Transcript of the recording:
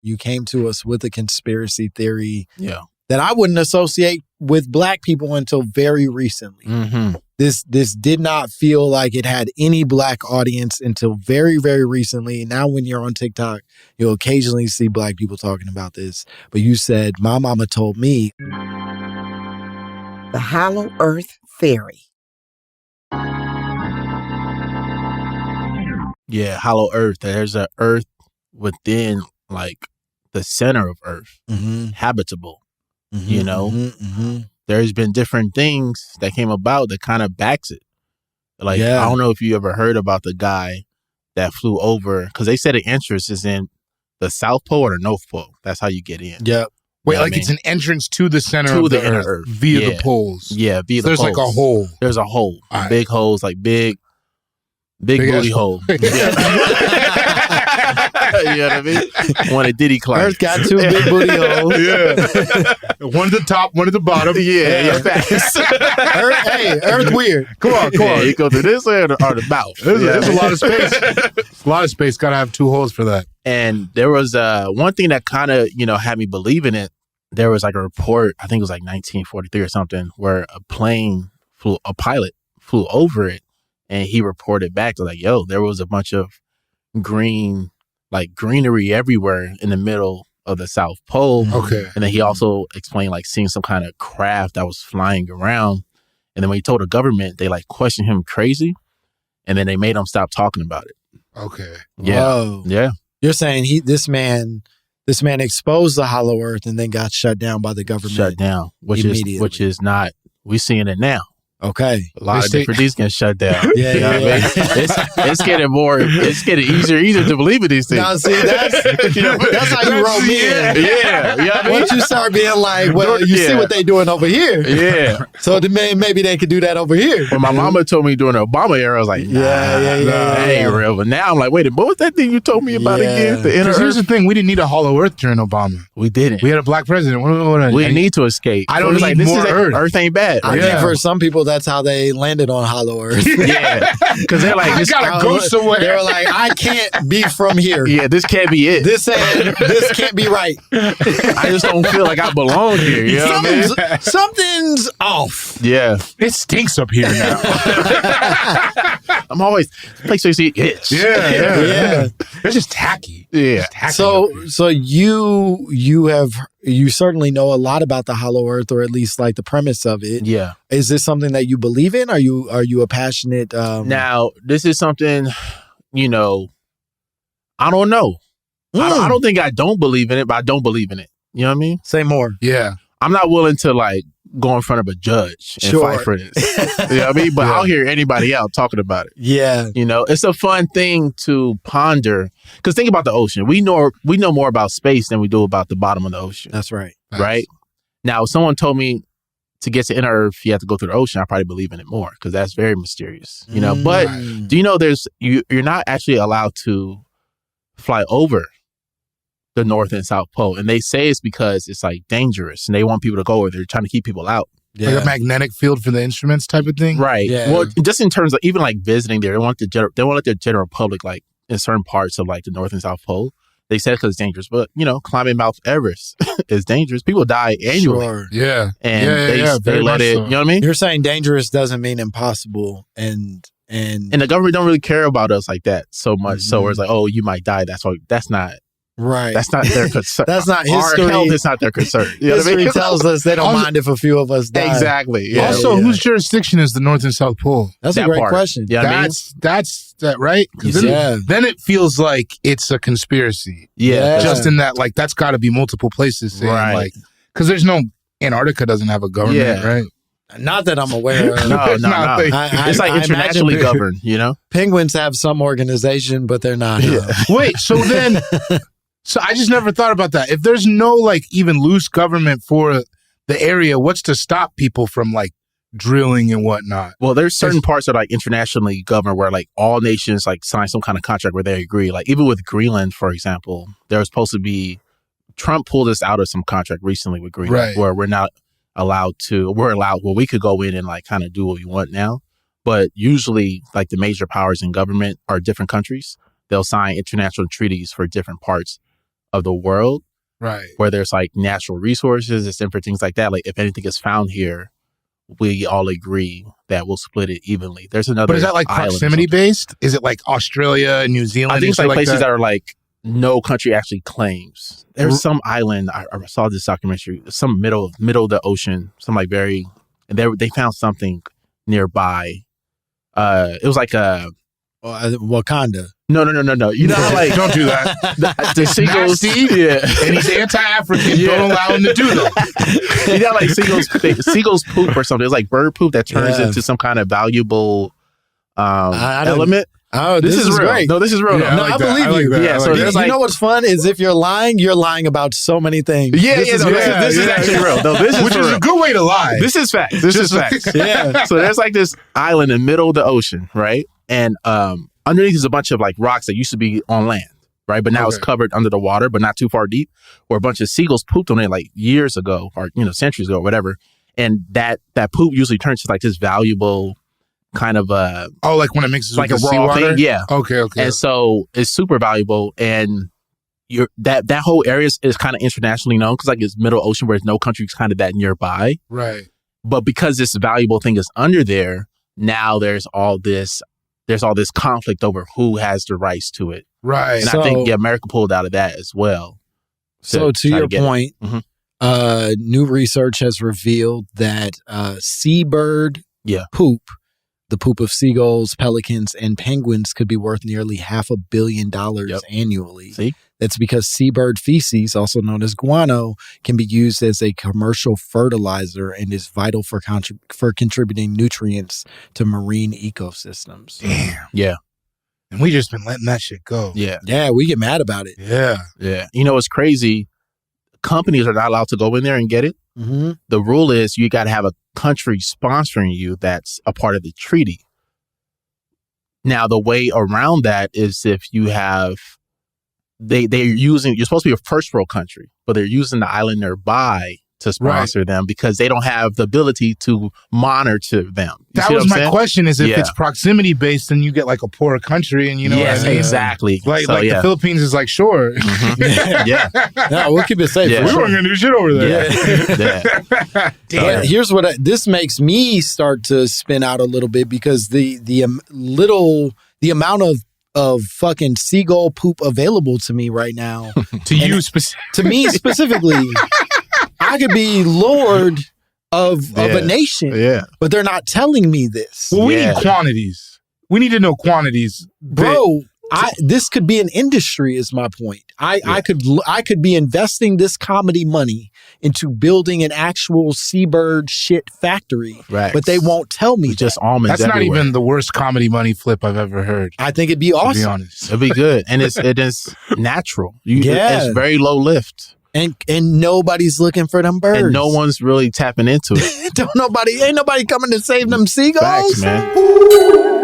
You came to us with a conspiracy theory Yeah. that I wouldn't associate with Black people until very recently. Mm-hmm. This did not feel like it had any Black audience until very, very recently. Now when you're on TikTok, you'll occasionally see Black people talking about this. But you said, My Mama Told Me. The Hollow Earth Theory. Yeah, hollow earth. There's an earth within, like, the center of Earth, habitable. You know, there's been different things that came about that kind of backs it. Like, I don't know if you ever heard about the guy that flew over, because they said the entrance is in the South Pole or the North Pole. That's how you get in. Yep. Wait, like it's an entrance to the center of the Earth via the poles. Yeah, via the poles. There's like a hole. There's a hole. Right. Big holes, like big booty hole. Yeah. You know what I mean? One of Diddy climbs. Earth got two big booty holes. Yeah. One at the top, one at the bottom. Yeah. Facts. Earth weird. Come on. You go through this way or the mouth. There's a lot of space. A lot of space. Got to have two holes for that. And there was one thing that kind of, had me believe in it. There was like a report, I think it was like 1943 or something, where a pilot flew over it, and he reported back to like, yo, there was a bunch of greenery everywhere in the middle of the South Pole. Okay. And then he also explained like seeing some kind of craft that was flying around. And then when he told the government, they like questioned him crazy. And then they made him stop talking about it. Okay. Yeah. Whoa. Yeah. You're saying this man exposed the hollow earth and then got shut down by the government. Shut down, which is not, we're seeing it now. Okay. A lot of different things getting shut down. Yeah, you know what I mean? It's getting easier to believe in these things. Now, see, that's how you wrote me in. Yeah. You know what I mean? Once you start being like, well, you see what they doing over here. Yeah. So maybe they could do that over here. When my mama told me during the Obama era, I was like, nah, that ain't real. But now I'm like, wait, what was that thing you told me about again? The inner Here's the thing. We didn't need a hollow earth during Obama. We didn't. We had a Black president. We didn't need to escape. I don't need more earth. Earth ain't bad. I think for some people, that's how they landed on hollow earth. Yeah. Because they're like, I gotta go somewhere. They were like, I can't be from here. Yeah, this can't be it. This can't be right. I just don't feel like I belong here. You know what I mean? Something's off. Yeah. It stinks up here now. I'm always, place where you see itch. Yeah. It's just tacky. Yeah. So you certainly know a lot about the hollow earth, or at least like the premise of it. Yeah. Is this something that you believe in? Are you a passionate? Now, this is something, I don't know. I don't think I don't believe in it, but I don't believe in it. You know what I mean? Say more. Yeah. I'm not willing to like go in front of a judge and fight for this. You know what I mean? But I'll hear anybody out talking about it. Yeah. It's a fun thing to ponder. Because think about the ocean. We know more about space than we do about the bottom of the ocean. That's right. Right? Now, if someone told me to get to inner Earth, you have to go through the ocean, I probably believe in it more because that's very mysterious. But do you know you're not actually allowed to fly over the North and South Pole, and they say it's because it's like dangerous, and they want people to go over there. They're trying to keep people out. Yeah. Like a magnetic field for the instruments type of thing, right? Yeah. Well, just in terms of even like visiting there, they want the general public like in certain parts of like the North and South Pole. They said because it's dangerous, but climbing Mount Everest is dangerous. People die annually. Sure. Yeah, and they let it. So. You know what I mean? You're saying dangerous doesn't mean impossible, and the government don't really care about us like that so much. So it's like, oh, you might die. That's not. Right. That's not their concern. That's not history. Our health is not their concern. You know history what I mean? tells us they don't mind if a few of us die. Exactly. Yeah. Also, whose jurisdiction is the North and South Pole? That's a great question. Yeah, that's that right? Then it feels like it's a conspiracy. Yeah. Just in that, like, that's got to be multiple places saying, like, because there's no Antarctica doesn't have a government, right? Not that I'm aware of. No. It's like internationally governed, Penguins have some organization, but they're not. Wait, so I just never thought about that. If there's no like even loose government for the area, what's to stop people from like drilling and whatnot? Well, there's certain parts that are like internationally governed where like all nations like sign some kind of contract where they agree. Like even with Greenland, for example, there was supposed to be Trump pulled us out of some contract recently with Greenland where we're allowed, we could go in and like kind of do what we want now. But usually like the major powers in government are different countries. They'll sign international treaties for different parts of the world, Right. where there's like natural resources and different things like that. Like if anything is found here, we all agree that we'll split it evenly. There's another. But is that like proximity based? Is it like Australia and New Zealand? I think it's like places that are like no country actually claims. There's some island. I saw this documentary. Some middle of the ocean. Some like very. And they found something nearby. It was like a Wakanda. No. You know how like don't do that. the seagulls, yeah, and he's anti-African. Yeah. Don't allow him to do that. You know, like seagulls poop or something. It's like bird poop that turns into some kind of valuable element. Oh, this is real. great. No, this is real. Yeah, I believe you. Yeah, so there's you know what's fun is if you're lying about so many things. This is actually real. No, this is which is real. a good way to lie. This is facts. This is facts. Yeah. So there's like this island in the middle of the ocean, right? And underneath is a bunch of like rocks that used to be on land, right? But now it's covered under the water, but not too far deep. Where a bunch of seagulls pooped on it like years ago, or centuries ago, or whatever. And that poop usually turns to like this valuable kind of like when it mixes like with a the raw seawater? thing, yeah. Okay. And so it's super valuable, and that whole area is kind of internationally known because like it's middle ocean where there's no countries kind of that nearby, right? But because this valuable thing is under there, now there's all this conflict over who has the rights to it, right? And I think America pulled out of that as well. So to your point, new research has revealed that seabird poop. The poop of seagulls, pelicans, and penguins could be worth nearly $500 million annually. See? That's because seabird feces, also known as guano, can be used as a commercial fertilizer and is vital for contributing nutrients to marine ecosystems. Damn. Yeah. And we just been letting that shit go. Yeah. Yeah, we get mad about it. Yeah. Yeah. You know, it's crazy. Companies are not allowed to go in there and get it. Mm-hmm. The rule is you got to have a country sponsoring you that's a part of the treaty. Now, the way around that is if you have, you're supposed to be a first world country, but they're using the island nearby to sponsor them because they don't have the ability to monitor them. That was my question, is if it's proximity based, then you get like a poorer country, and yes, exactly. Like the Philippines is like, sure. Mm-hmm. No, we'll keep it safe. Yeah. We weren't going to do shit over there. Damn. Here's what this makes me start to spin out a little bit, because the amount of fucking seagull poop available to me right now to me specifically, I could be lord of a nation, but they're not telling me this. Well, we need quantities. We need to know quantities, bro. This could be an industry, is my point. I could be investing this comedy money into building an actual seabird shit factory, but they won't tell me. Just almonds. That's everywhere. not even the worst comedy money flip I've ever heard. I think it'd be awesome. To be honest, it'd be good, and it is natural. It's very low lift. And nobody's looking for them birds. And no one's really tapping into it. Ain't nobody coming to save them seagulls. Facts, man.